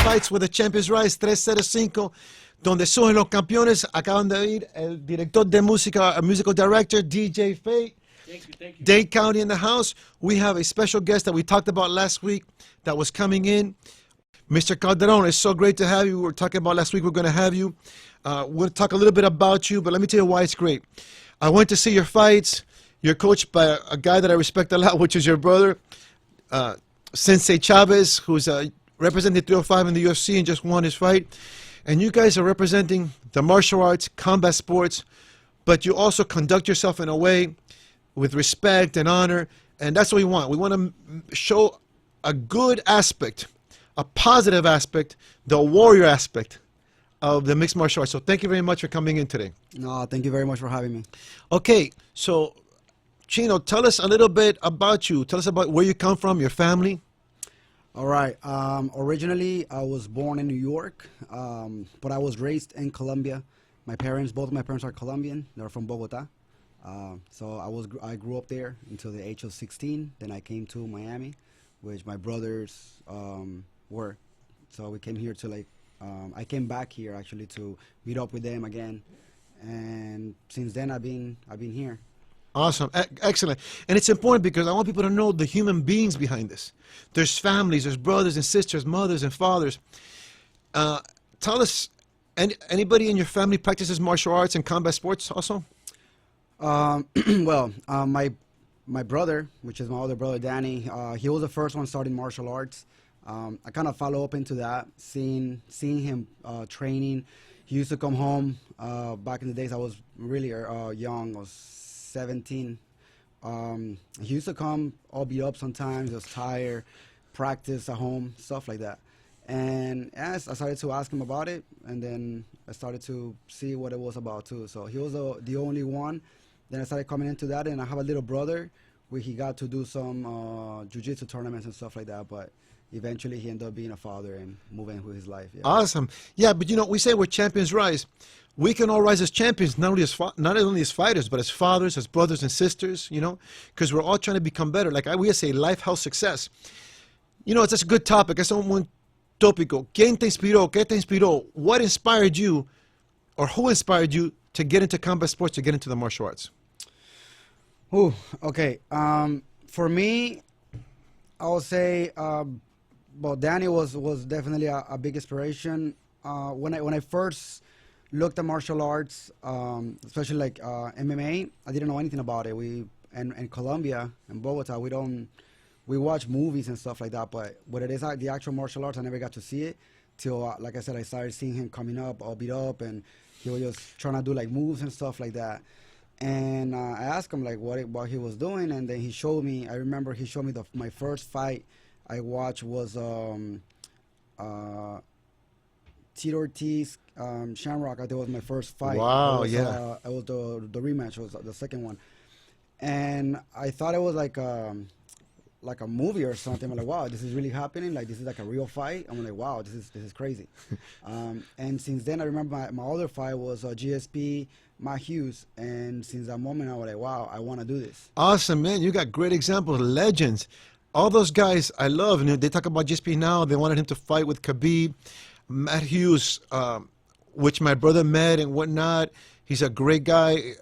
Fights with the Champions Rise 305, donde surgen los campeones. Acaban de oír el director de música, a musical director, DJ Fate. Thank you. Dade County in the house. We have a special guest that we talked about last week that was coming in. Mr. Calderon, it's so great to have you. We were talking about last week, we're going to have you. We'll talk a little bit about you, but let me tell you why it's great. I went to see your fights. You're coached by a guy that I respect a lot, which is your brother, Sensei Chavez, who's representing 305 in the UFC and just won his fight. And you guys are representing the martial arts, combat sports, but you also conduct yourself in a way with respect and honor, and that's what we want. We want to show a good aspect, a positive aspect, the warrior aspect of the mixed martial arts. So thank you very much for coming in today. No, thank you very much for having me. Okay, so Chino, tell us a little bit about you. Tell us about where you come from, your family. All right. Originally, I was born in New York, but I was raised in Colombia. Both of my parents are Colombian. They're from Bogota. So I grew up there until the age of 16. Then I came to Miami, which my brothers were. So we came here to I came back here actually to meet up with them again. And since then I've been here. Awesome. Excellent. And it's important because I want people to know the human beings behind this. There's families, there's brothers and sisters, mothers and fathers. Tell us, anybody in your family practices martial arts and combat sports also? Well, my brother, which is my older brother, Danny, he was the first one starting martial arts. I kind of follow up into that, seeing him training. He used to come home back in the days I was really young. I was 17. He used to come all beat up sometimes, just tired, practice at home, stuff like that. And yes, I started to ask him about it, and then I started to see what it was about too. So he was the only one. Then I started coming into that, and I have a little brother where he got to do some jiu-jitsu tournaments and stuff like that, but eventually he ended up being a father and moving with his life. Yeah. Awesome. Yeah, but you know, we say we're champions rise. We can all rise as champions, not only as fighters, but as fathers, as brothers and sisters, you know, because we're all trying to become better. Like we say, life, health, success. You know, it's just a good topic. Es un buen tópico. ¿Quién te inspiró? ¿Qué te inspiró? What inspired you, or who inspired you to get into combat sports, to get into the martial arts? Ooh, okay. For me, I would say, well, Danny was definitely a big inspiration. When I first looked at martial arts, especially like MMA, I didn't know anything about it. In Colombia, in Bogota, we watch movies and stuff like that, but what it is, the actual martial arts, I never got to see it till, like I said, I started seeing him coming up, all beat up, and he was just trying to do like moves and stuff like that. And I asked him like what he was doing, and then he showed me. I remember he showed me my first fight I watched was Tito Ortiz, Shamrock. I think was my first fight. Wow, it was, yeah. It was the rematch. It was the second one, and I thought it was like a movie or something. I'm like, wow, this is really happening. Like this is like a real fight. I'm like, wow, this is crazy. And since then, I remember my other fight was GSP. Matt Hughes, and since that moment I was like, wow, I want to do this. Awesome, man. You got great examples, legends. All those guys I love, and they talk about GSP now. They wanted him to fight with Khabib. Matt Hughes, which my brother met and whatnot. He's a great guy.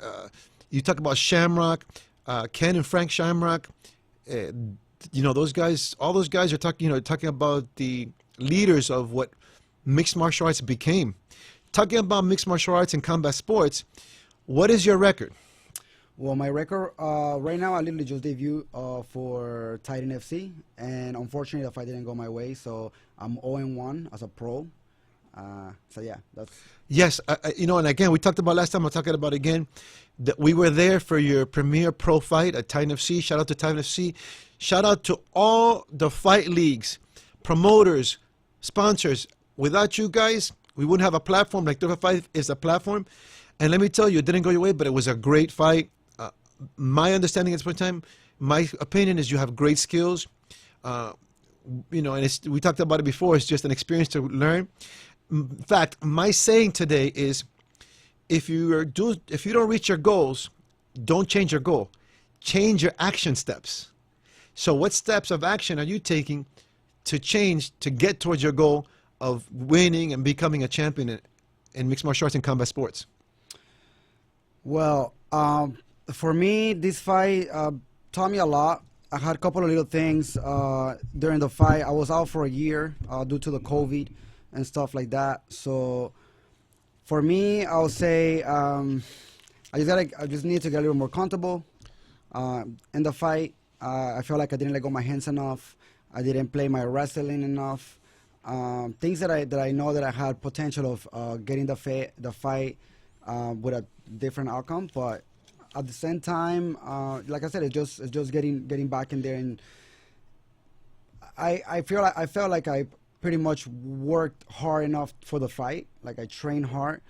You talk about Shamrock, Ken and Frank Shamrock. You know, those guys, all those guys are talking about the leaders of what mixed martial arts became. Talking about mixed martial arts and combat sports, what is your record? Well, my record right now, I literally just debuted for Titan FC, and unfortunately the fight didn't go my way, so I'm 0-1 as a pro. So yeah, that's... Yes, you know, and again, we talked about last time, I'll talk about it again, that we were there for your premier pro fight at Titan FC. Shout out to Titan FC. Shout out to all the fight leagues, promoters, sponsors. Without you guys, we wouldn't have a platform. Like 305 is a platform. And let me tell you, it didn't go your way, but it was a great fight. My understanding at this point in time, my opinion is you have great skills. You know, and we talked about it before. It's just an experience to learn. In fact, my saying today is, if you don't reach your goals, don't change your goal. Change your action steps. So what steps of action are you taking to change, to get towards your goal of winning and becoming a champion in mixed martial arts and combat sports? Well, for me, this fight taught me a lot. I had a couple of little things during the fight. I was out for a year due to the COVID and stuff like that. So for me, I would say I just need to get a little more comfortable in the fight. I feel like I didn't let go of my hands enough. I didn't play my wrestling enough. Things that I know that I had potential of getting the fight with a different outcome, but at the same time, like I said, it's just getting back in there, and I felt like I pretty much worked hard enough for the fight. Like I trained hard,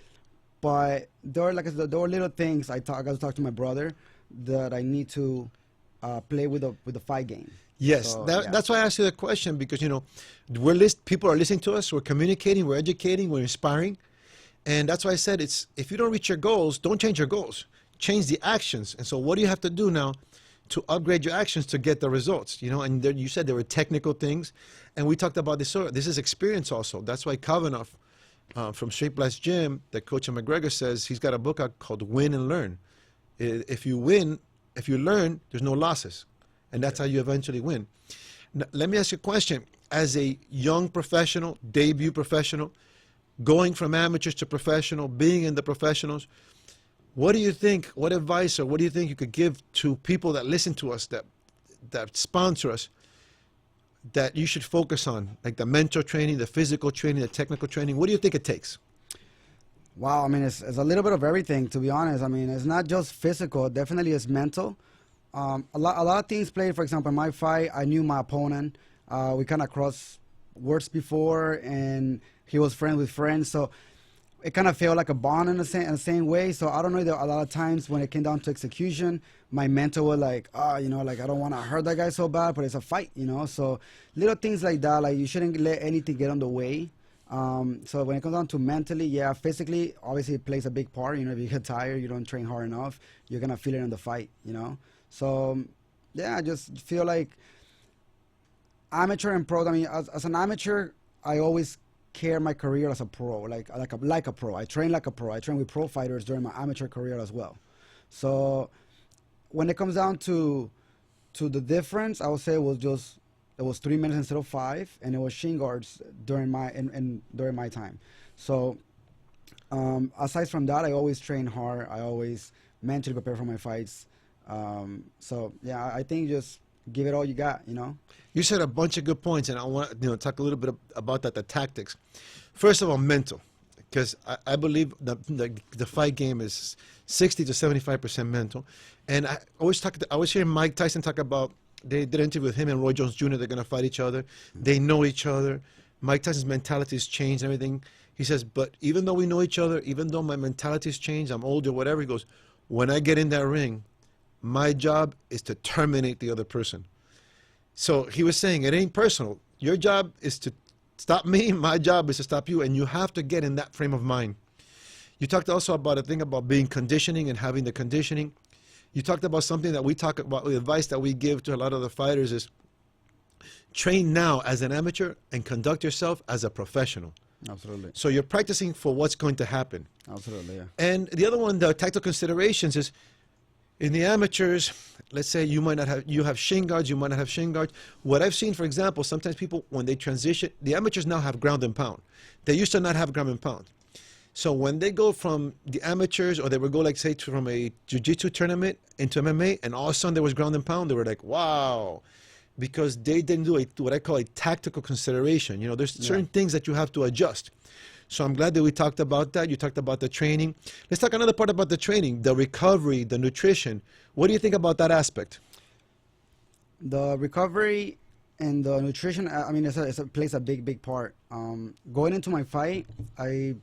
but there were little things I got to talk to my brother that I need to play with the fight game. Yes, So, that's why I asked you the question, because people are listening to us, we're communicating, we're educating, we're inspiring, and that's why I said if you don't reach your goals, don't change your goals, change the actions. And so, what do you have to do now to upgrade your actions to get the results? And you said there were technical things, and we talked about this. So this is experience also. That's why Kavanaugh from Straight Blast Gym, that Coach McGregor says, he's got a book out called Win and Learn. If you win, if you learn, there's no losses. And that's how you eventually win. Now, let me ask you a question. As a young professional, debut professional, going from amateurs to professional, being in the professionals, what do you think, what advice or what do you think you could give to people that listen to us, that sponsor us, that you should focus on, like the mental training, the physical training, the technical training? What do you think it takes? Wow, I mean, it's a little bit of everything, to be honest. I mean, it's not just physical, definitely it's mental. A lot of things played. For example, in my fight, I knew my opponent. We kind of crossed words before, and he was friends with friends, so it kind of felt like a bond in the same way. So I don't know, a lot of times when it came down to execution, my mentor was like, I don't want to hurt that guy so bad, but it's a fight, So little things like that, like you shouldn't let anything get on the way. So when it comes down to mentally, yeah, physically, obviously it plays a big part. If you get tired, you don't train hard enough, you're going to feel it in the fight, So, yeah, I just feel like amateur and pro, I mean, as an amateur, I always care my career as a pro, like a pro. I train like a pro. I train with pro fighters during my amateur career as well. So when it comes down to the difference, I would say it was 3 minutes instead of 5, and it was shin guards during my time. So aside from that, I always train hard. I always mentally prepare for my fights. So yeah, I think just give it all you got, You said a bunch of good points, and I want to talk a little bit about that, the tactics. First of all, mental, because I believe the fight game is 60 to 75% mental. And I always hear Mike Tyson talk about, they did an interview with him and Roy Jones Jr., they're going to fight each other. They know each other. Mike Tyson's mentality has changed and everything. He says, but even though we know each other, even though my mentality has changed, I'm older, whatever, he goes, when I get in that ring, my job is to terminate the other person. So he was saying, it ain't personal. Your job is to stop me. My job is to stop you. And you have to get in that frame of mind. You talked also about a thing about being conditioning and having the conditioning. You talked about something that we talk about, the advice that we give to a lot of the fighters is train now as an amateur and conduct yourself as a professional. Absolutely. So you're practicing for what's going to happen. Absolutely, yeah. And the other one, the tactical considerations is, in the amateurs, let's say you have shin guards, you might not have shin guards. What I've seen, for example, sometimes people, when they transition, the amateurs now have ground and pound. They used to not have ground and pound. So when they go from the amateurs, or they would go, like, say, from a jiu-jitsu tournament into MMA, and all of a sudden there was ground and pound, they were like, wow, because they didn't do what I call a tactical consideration. There's certain things that you have to adjust. So I'm glad that we talked about that. You talked about the training. Let's talk another part about the training, the recovery, the nutrition. What do you think about that aspect? The recovery and the nutrition, I mean, it plays a big part. Going into my fight, I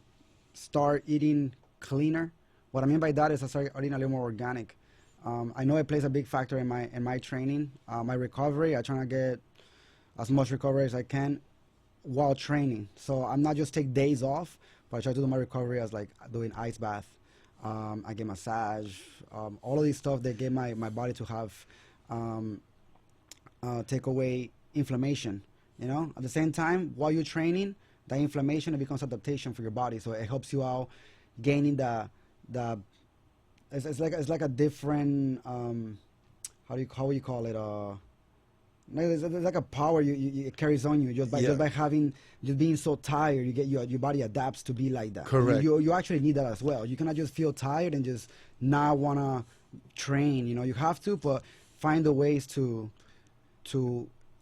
start eating cleaner. What I mean by that is I start eating a little more organic. I know it plays a big factor in my training. My recovery, I try to get as much recovery as I can while training. So I'm not just take days off, but I try to do my recovery as like doing ice bath. I get massage, all of these stuff that get my body to have take away inflammation. At the same time, while you're training, that inflammation, it becomes adaptation for your body. So it helps you out gaining the it's like a different how you call it it's like a power it carries on you just by having just being so tired. You get your body adapts to be like that. Correct. You actually need that as well. You cannot just feel tired and just not wanna train. You have to, but find the ways to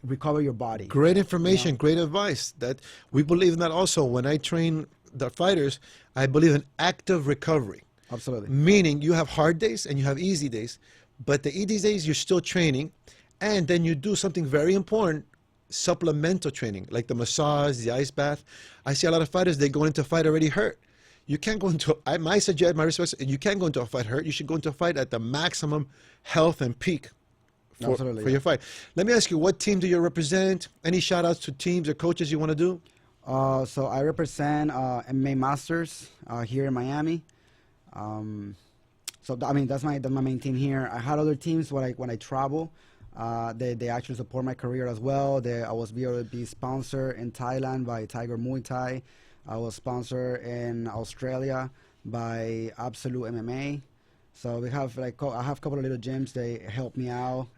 recover your body. Great information, great advice. That we believe in that also. When I train the fighters, I believe in active recovery. Absolutely. Meaning you have hard days and you have easy days, but the easy days you're still training, and then you do something very important, supplemental training, like the massage, the ice bath. I see a lot of fighters, they go into a fight already hurt. You can't go into, my response, you can't go into a fight hurt. You should go into a fight at the maximum health and peak for your fight. Let me ask you, what team do you represent? Any shout outs to teams or coaches you want to do? So I represent MMA Masters here in Miami. So that's my main team here. I had other teams when I travel. They actually support my career as well. I was able to be sponsored in Thailand by Tiger Muay Thai. I was sponsored in Australia by Absolute MMA. So we have I have a couple of little gyms. They help me out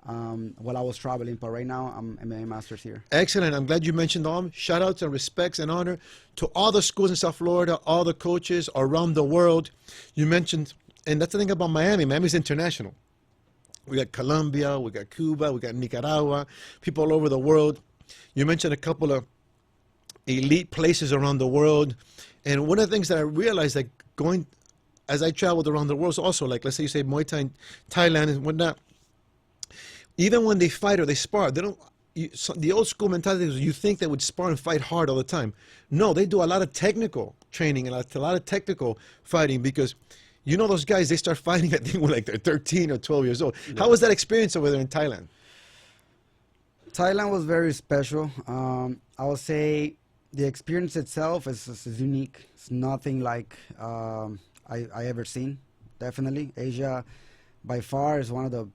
while I was traveling. But right now I'm MMA Masters here. Excellent. I'm glad you mentioned them. Shout outs and respects and honor to all the schools in South Florida, all the coaches around the world. You mentioned, and that's the thing about Miami. Miami's international. We got Colombia, we got Cuba, we got Nicaragua, people all over the world. You mentioned a couple of elite places around the world. And one of the things that I realized, like going, as I traveled around the world also, like let's say you say Muay Thai in Thailand and whatnot, even when they fight or they spar, they don't, the old school mentality is you think they would spar and fight hard all the time. No, they do a lot of technical training and a lot of technical fighting, because you know those guys, they start fighting, I think, when like they're 13 or 12 years old. Yeah. How was that experience over there in Thailand? Thailand was very special. I would say the experience itself is unique. It's nothing like I ever seen, definitely. Asia, by far, is one of the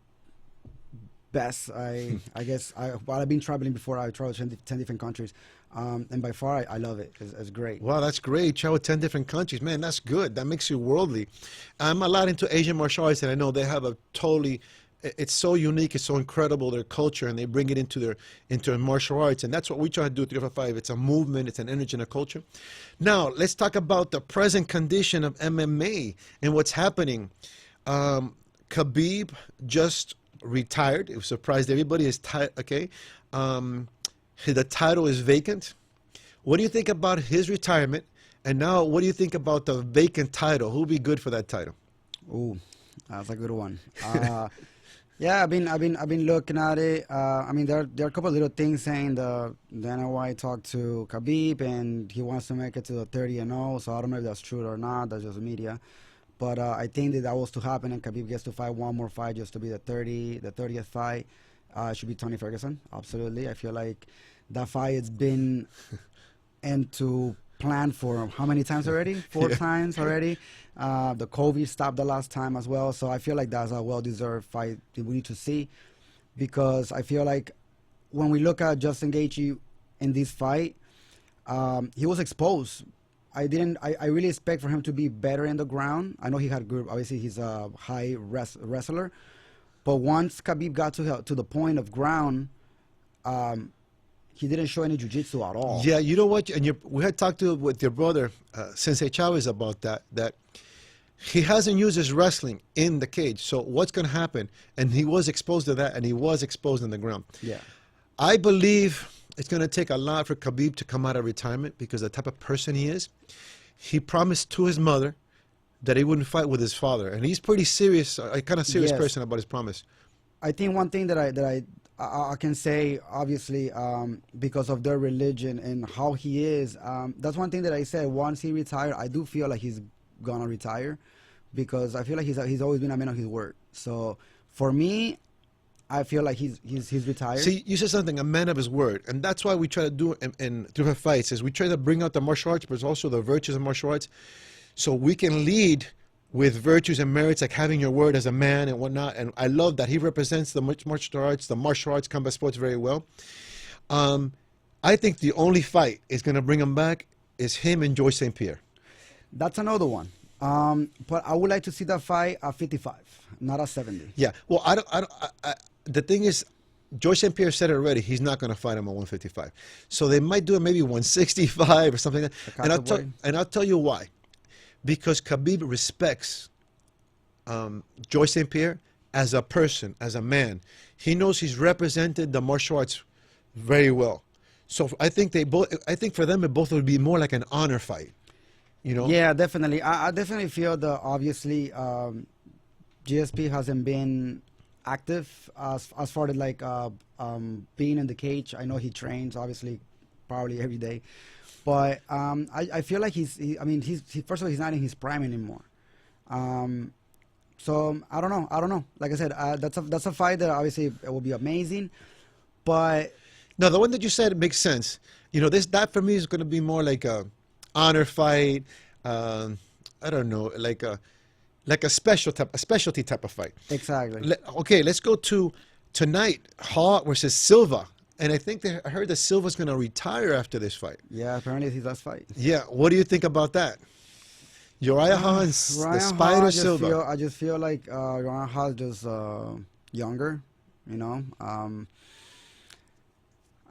best. I guess, while I've been traveling before, I traveled to 10 different countries. And by far, I love it. It's great. Wow, that's great. Travel 10 different countries. Man, that's good. That makes you worldly. I'm a lot into Asian martial arts, and I know they have a totally, it's so unique, it's so incredible, their culture, and they bring it into their martial arts. And that's what we try to do at 355. It's a movement, it's an energy and a culture. Now, let's talk about the present condition of MMA and what's happening. Khabib just retired. It surprised everybody. Okay. The title is vacant. What do you think about his retirement? And now, what do you think about the vacant title? Who'd be good for that title? Ooh, that's a good one. Yeah, I've been looking at it. I mean, there are a couple of little things saying the Dana White talked to Khabib and he wants to make it to the 30-0. So I don't know if that's true or not. That's just media. But I think that was to happen, and Khabib gets to fight one more fight just to be the 30th fight. It should be Tony Ferguson. Absolutely. I feel like that fight has been into plan for how many times already? 4 times already. The COVID stopped the last time as well. So I feel like that's a well-deserved fight that we need to see, because I feel like when we look at Justin Gaethje in this fight, he was exposed. I really expect for him to be better in the ground. I know he had good, obviously he's a high wrestler, but once Khabib got to the point of ground, he didn't show any jiu-jitsu at all. Yeah, you know what? And we had talked with your brother, Sensei Chavez, about that he hasn't used his wrestling in the cage. So what's going to happen? And he was exposed to that, and he was exposed in the ground. Yeah. I believe it's going to take a lot for Khabib to come out of retirement, because the type of person he is. He promised to his mother that he wouldn't fight with his father, and he's pretty serious, a kind of serious person about his promise. I think one thing that I can say, obviously, because of their religion and how he is, that's one thing that I said. Once he retired, I do feel like he's gonna retire, because I feel like he's always been a man of his word. So for me, I feel like he's retired. See, you said something, a man of his word, and that's why we try to do in different fights is we try to bring out the martial arts, but also the virtues of martial arts, so we can lead with virtues and merits, like having your word as a man and whatnot. And I love that he represents the martial arts combat sports very well. I think the only fight is going to bring him back is him and George St. Pierre. That's another one. But I would like to see that fight at 55, not at 70. Yeah. Well, the thing is, George St. Pierre said it already. He's not going to fight him at 155. So they might do it maybe 165 or something like that. And I'll tell you why. Because Khabib respects George St. Pierre as a person, as a man. He knows he's represented the martial arts very well. So I think for them it both would be more like an honor fight. You know? Yeah, definitely. I definitely feel that obviously GSP hasn't been active as far as like being in the cage. I know he trains obviously probably every day, but I feel like he's first of all, he's not in his prime anymore. So I don't know. Like I said, that's a fight that obviously it will be amazing, but no, the one that you said makes sense. You know, that for me is going to be more like a honor fight. I don't know, like a specialty type of fight. Exactly. Okay, let's go to tonight. Hall versus Silva, and I heard that Silva's going to retire after this fight. Yeah, apparently it's his last fight. Yeah, what do you think about that? Uriah Hall and the Spider Silva. I just feel like Uriah Hall is just younger, you know.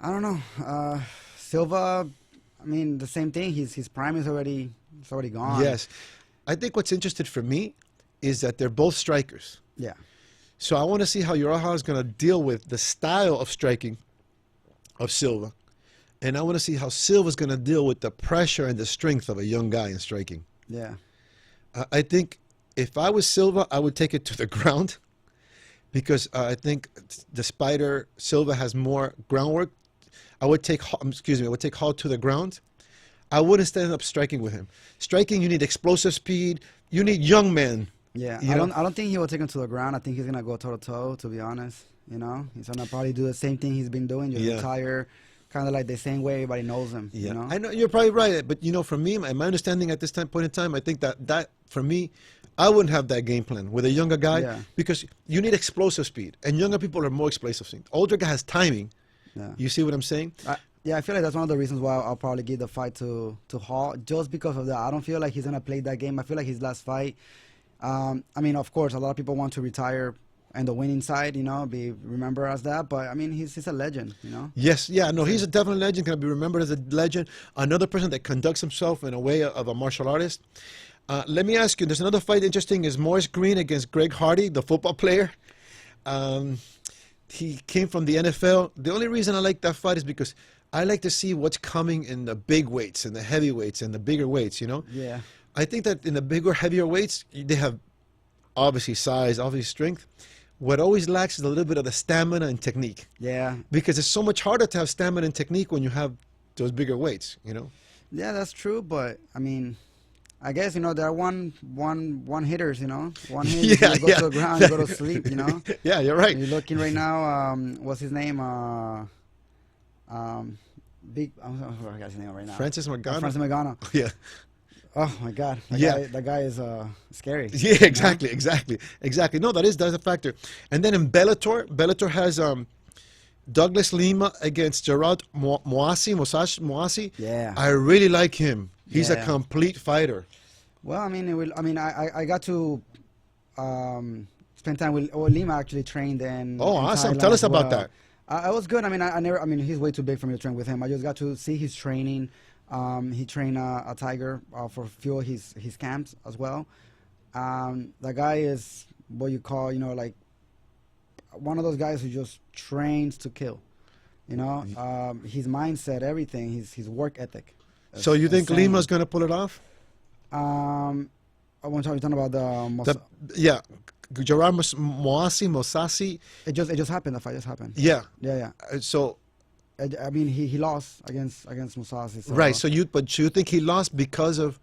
I don't know. Silva, I mean, the same thing. His prime is already gone. Yes. I think what's interesting for me is that they're both strikers. Yeah. So I want to see how Uriah Hall is going to deal with the style of striking of Silva. And I want to see how Silva's going to deal with the pressure and the strength of a young guy in striking. Yeah. I think if I was Silva, I would take it to the ground because I think the Spider Silva has more groundwork. I would take Hall to the ground. I wouldn't stand up striking with him. Striking, you need explosive speed. You need young men. Yeah, I don't think he will take him to the ground. I think he's gonna go toe to toe. To be honest, you know, he's gonna probably do the same thing he's been doing, just retire, kind of like the same way everybody knows him. Yeah, you know? I know you're probably right, but you know, for me, my understanding at this point in time, I think that for me, I wouldn't have that game plan with a younger guy because you need explosive speed, and younger people are more explosive. Older guy has timing. Yeah. You see what I'm saying? Yeah, I feel like that's one of the reasons why I'll probably give the fight to Hall, just because of that. I don't feel like he's gonna play that game. I feel like his last fight. I mean, of course, a lot of people want to retire and the winning side, you know, be remembered as that. But I mean, he's a legend, you know. Yes, yeah, no, he's a definite legend. Going to be remembered as a legend. Another person that conducts himself in a way of a martial artist. Let me ask you. There's another fight interesting. Is Morris Green against Greg Hardy, the football player. He came from the NFL. The only reason I like that fight is because I like to see what's coming in the big weights and the heavyweights and the bigger weights, you know? Yeah. I think that in the bigger, heavier weights, they have obviously size, obviously strength. What always lacks is a little bit of the stamina and technique. Yeah. Because it's so much harder to have stamina and technique when you have those bigger weights, you know? Yeah, that's true. But, I mean, I guess, you know, there are one hitters, you know? One hit, you go to the ground, you go to sleep, you know? Yeah, you're right. You're looking right now, what's his name? I forgot his name right now. Francis Ngannou? Francis Ngannou. Yeah. Oh my God! That guy is scary. Yeah, exactly, you know? exactly. No, that's a factor. And then in Bellator has Douglas Lima against Gerard Mousasi. Yeah, I really like him. He's a complete fighter. Well, I mean, I got to spend time with Lima. Actually trained in. Oh, in awesome! Thailand Tell us as about well. that. I was good. I mean, I never. I mean, he's way too big for me to train with him. I just got to see his training. He trained a tiger for a few of his camps as well. The guy is what you call, you know, like one of those guys who just trains to kill. You know, his mindset, everything, his work ethic. So you think Lima's going to pull it off? I want to talk about Gerard Mousasi. It just happened. The fight just happened. Yeah. Yeah. So. I mean, he lost against Mousasi. So. Right. So you think he lost because of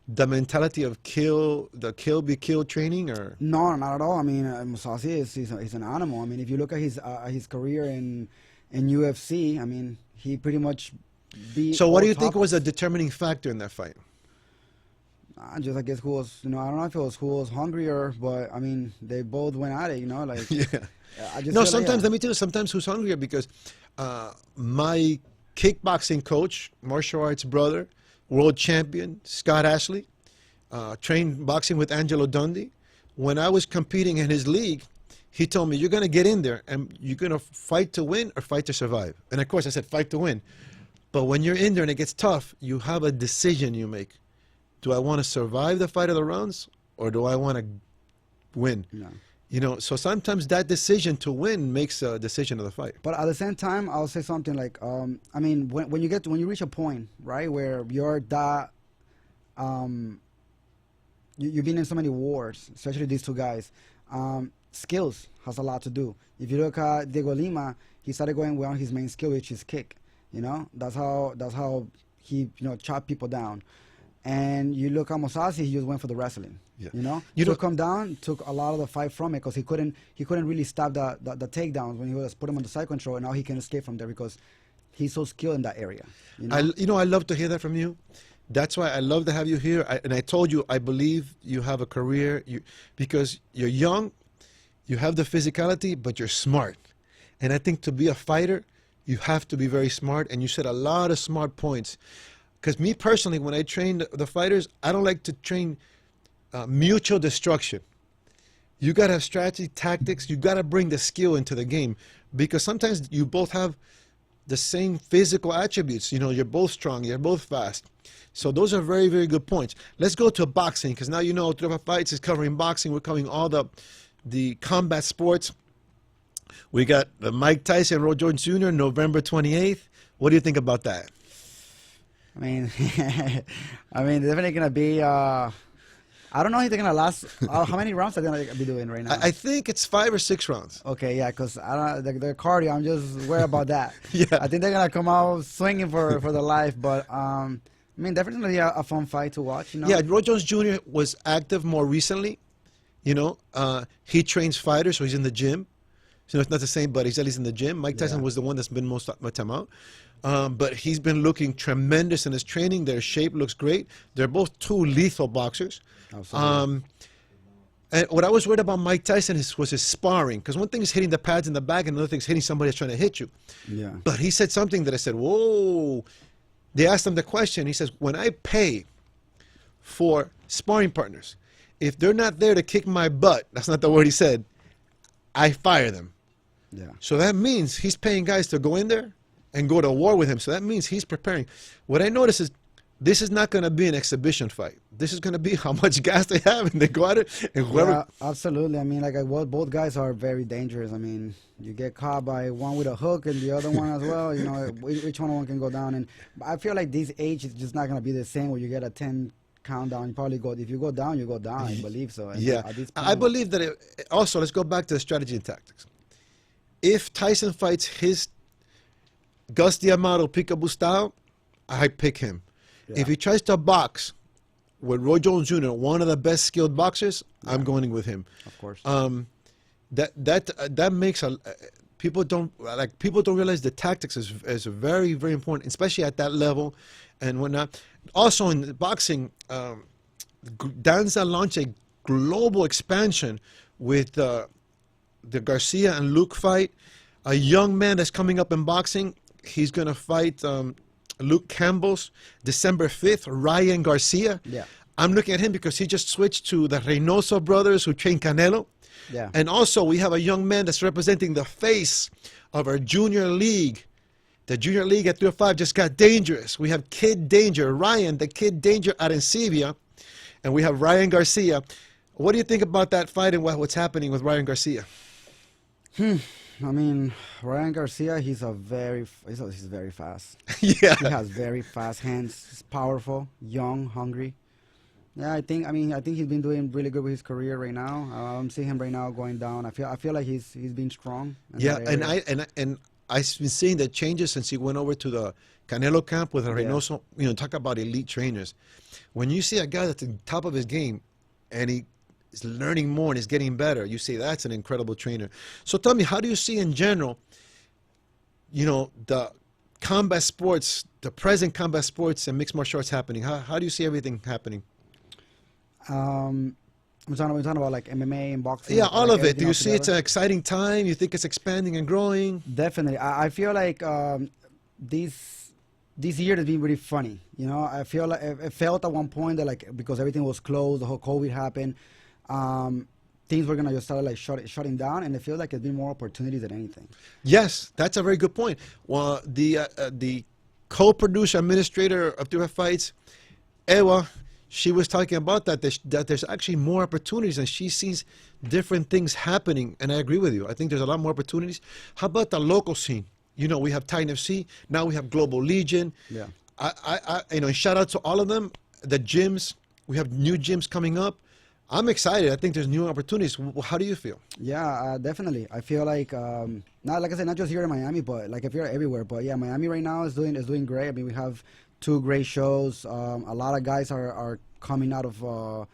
the mentality of be killed training, or? No, not at all. I mean, Mousasi he's an animal. I mean, if you look at his career in UFC, I mean, he pretty much beat. So what do you think was a determining factor in that fight? Just I guess who was, you know, I don't know if it was who was hungrier, but I mean, they both went at it, you know, like. Yeah. Sometimes let me tell you, sometimes who's hungrier, because my kickboxing coach, martial arts brother, world champion, Scott Ashley, trained boxing with Angelo Dundee. When I was competing in his league, he told me, you're going to get in there and you're going to fight to win or fight to survive. And of course, I said, fight to win. But when you're in there and it gets tough, you have a decision you make. Do I want to survive the fight of the rounds or do I want to win? No. You know, so sometimes that decision to win makes a decision of the fight. But at the same time, I'll say something like, I mean, when you reach a point, right, where you're that, you've been in so many wars, especially these two guys. Skills has a lot to do. If you look at Diego Lima, he started going well on his main skill, which is kick. You know, that's how he chopped people down. And you look at Mousasi, he just went for the wrestling. Yeah. You know, You took him down, took a lot of the fight from it because he couldn't really stop the takedowns when he was put him on the side control, and now he can escape from there because he's so skilled in that area. You know? I love to hear that from you. That's why I love to have you here. And I told you, I believe you have a career because you're young, you have the physicality, but you're smart. And I think to be a fighter, you have to be very smart. And you said a lot of smart points. Because me personally, when I train the fighters, I don't like to train mutual destruction. You got to have strategy, tactics. You got to bring the skill into the game. Because sometimes you both have the same physical attributes. You know, you're both strong, you're both fast. So those are very, very good points. Let's go to boxing, because now you know Trepa Fights is covering boxing. We're covering all the combat sports. We got the Mike Tyson, Roy Jones Jr., November 28th. What do you think about that? I mean, definitely gonna be. I don't know if they're gonna last. How many rounds are they gonna be doing right now? I think it's 5 or 6 rounds. Okay, yeah, because I don't the cardio. I'm just worried about that. Yeah, I think they're gonna come out swinging for the life. But I mean, definitely a fun fight to watch. You know? Yeah, Roy Jones Jr. was active more recently. You know, he trains fighters, so he's in the gym. So it's not the same, but he's at least in the gym. Mike Tyson was the one that's been most time out. But he's been looking tremendous in his training. Their shape looks great. They're both two lethal boxers. Absolutely. And what I was worried about Mike Tyson was his sparring. Because one thing is hitting the pads in the back, and another thing is hitting somebody that's trying to hit you. Yeah. But he said something that I said, whoa. They asked him the question. He says, when I pay for sparring partners, if they're not there to kick my butt, that's not the word he said, I fire them. Yeah. So that means he's paying guys to go in there and go to war with him. So that means he's preparing. What I notice is this is not going to be an exhibition fight. This is going to be how much gas they have, and they go at it. And whoever. Yeah, absolutely. I mean, both guys are very dangerous. I mean, you get caught by one with a hook and the other one as well. You know, each one can go down. And I feel like this age is just not going to be the same where you get a 10 countdown. You probably go. If you go down, you go down. I believe so. And yeah, I believe that. Also, let's go back to the strategy and tactics. If Tyson fights his Gus D'Amato Peekaboo style, I pick him. Yeah. If he tries to box with Roy Jones Jr., one of the best skilled boxers, I'm going with him. Of course. That makes people don't realize the tactics is very, very important, especially at that level and whatnot. Also in boxing, Danza launched a global expansion with the Garcia and Luke fight. A young man that's coming up in boxing, he's going to fight Luke Campbell's December 5th, Ryan Garcia. Yeah. I'm looking at him because he just switched to the Reynoso brothers who train Canelo. Yeah. And also we have a young man that's representing the face of our junior league. The junior league at 305 just got dangerous. We have Kid Danger, Ryan, the Kid Danger out in Sevilla. And we have Ryan Garcia. What do you think about that fight and what's happening with Ryan Garcia? I mean, Ryan Garcia, he's very fast. Yeah. He has very fast hands. He's powerful, young, hungry. Yeah, I think he's been doing really good with his career right now. I'm seeing him right now going down. I feel like he's been strong. Yeah, and I've been seeing the changes since he went over to the Canelo camp with Reynoso. You know, talk about elite trainers. When you see a guy that's at the top of his game, and he is learning more and is getting better, you say that's an incredible trainer. So tell me, how do you see in general, you know, the combat sports, the present combat sports and mixed martial arts happening? How do you see everything happening? We're talking about like MMA and boxing. Yeah, all of it. Do you see together? it's an exciting time? You think it's expanding and growing? Definitely. I feel like this year has been really funny. You know, I feel like it felt at one point that like because everything was closed, the whole COVID happened, things were gonna just start like shutting down, and it feels like there's been more opportunities than anything. Yes, that's a very good point. Well, the co-producer administrator of 305 Fights, Ewa, she was talking about that there's actually more opportunities, and she sees different things happening. And I agree with you. I think there's a lot more opportunities. How about the local scene? You know, we have Titan FC. Now we have Global Legion. Yeah. I you know, and shout out to all of them. The gyms, we have new gyms coming up. I'm excited. I think there's new opportunities. How do you feel? Yeah, definitely. I feel like not like I said, not just here in Miami, but like if you're everywhere. But yeah, Miami right now is doing great. I mean, we have 2 great shows. A lot of guys are coming out of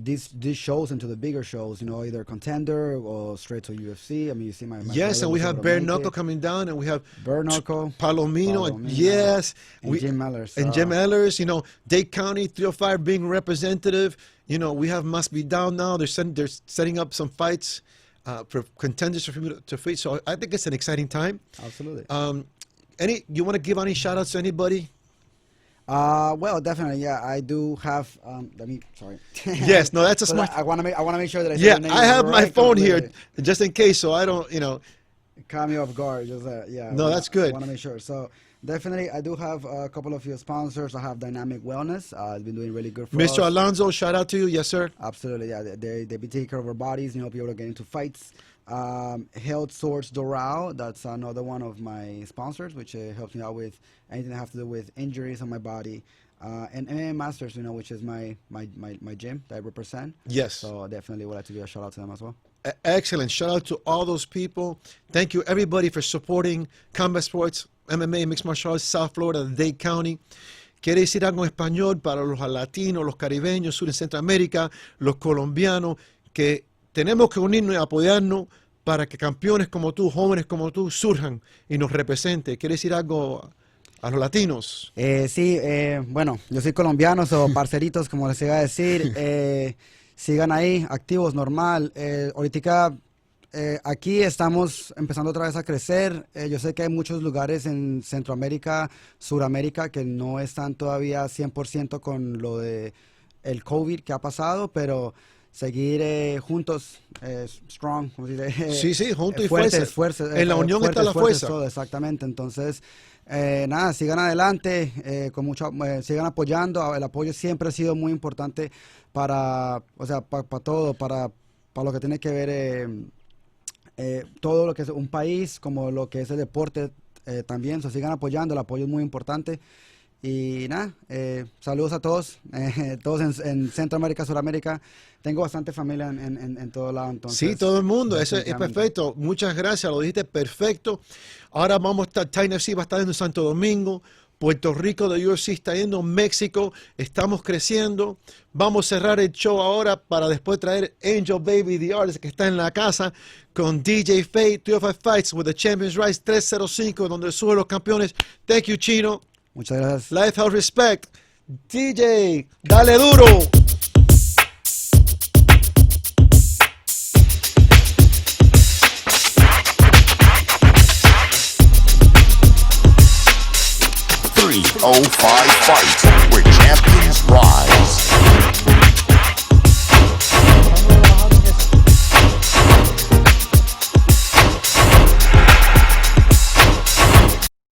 these shows into the bigger shows. You know, either Contender or straight to UFC. I mean, you see my yes, and we have Bare Knuckle coming down, and we have Bare Knuckle, Palomino, and yes, and Jim Ellers, and Jim Ellers. You know, Dade County 305 being representative. You know, we have Must Be Down now. They're setting up some fights for contenders to fight. So I think it's an exciting time. Absolutely. You want to give any shout outs to anybody? Well, definitely, yeah. I do have. Sorry. Yes, no, that's a smart. I want to make sure that I say yeah, your name I have my right, phone here just in case, so I don't, you know. Caught me off guard. Just yeah. No, that's good. I want to make sure. So definitely, I do have a couple of your sponsors. I have Dynamic Wellness. It's been doing really good for us. Mr. Alonso, shout out to you, yes, sir. Absolutely, yeah. They be taking care of our bodies. You know, be able to get into fights. Health Source Doral, that's another one of my sponsors, which helps me out with anything that have to do with injuries on my body. And MMA Masters, you know, which is my gym that I represent. Yes. So definitely would like to give a shout out to them as well. Excellent. Shout out to all those people. Thank you, everybody, for supporting Combat Sports, MMA, Mixed Martial Arts, South Florida, Dade County. Quiere decir algo en español para los latinos, los caribeños, Sur y Centroamérica, los colombianos, que tenemos que unirnos y apoyarnos para que campeones como tú, jóvenes como tú, surjan y nos representen. ¿Quiere decir algo a los latinos? Sí, bueno, yo soy colombiano, o parceritos, como les iba a decir. Sigan ahí, activos, normal. Ahorita aquí estamos empezando otra vez a crecer. Yo sé que hay muchos lugares en Centroamérica, Suramérica, que no están todavía 100% con lo de el COVID que ha pasado, pero seguir juntos, strong, como se dice. Sí, juntos y fuertes. En la unión está la fuerza. Todo, exactamente. Entonces, nada, sigan adelante, sigan apoyando. El apoyo siempre ha sido muy importante para todo, para lo que tiene que ver todo lo que es un país, como lo que es el deporte también. Sigan apoyando, el apoyo es muy importante. Y nada, saludos a todos, todos en Centroamérica, Sudamérica. Tengo bastante familia en todo lado. Entonces, sí, todo el mundo, eso es perfecto. Muchas gracias, lo dijiste perfecto. Ahora vamos a estar, Titan FC va a estar en Santo Domingo, Puerto Rico de UFC está yendo, México, estamos creciendo. Vamos a cerrar el show ahora para después traer Angel Baby, The Artist, que está en la casa, con DJ Fate, 305 Fights with the Champions Rise 305, donde suben los campeones. Thank you, Chino. Muchas gracias. Life, health, respect. DJ, dale duro. Fights where champions rise.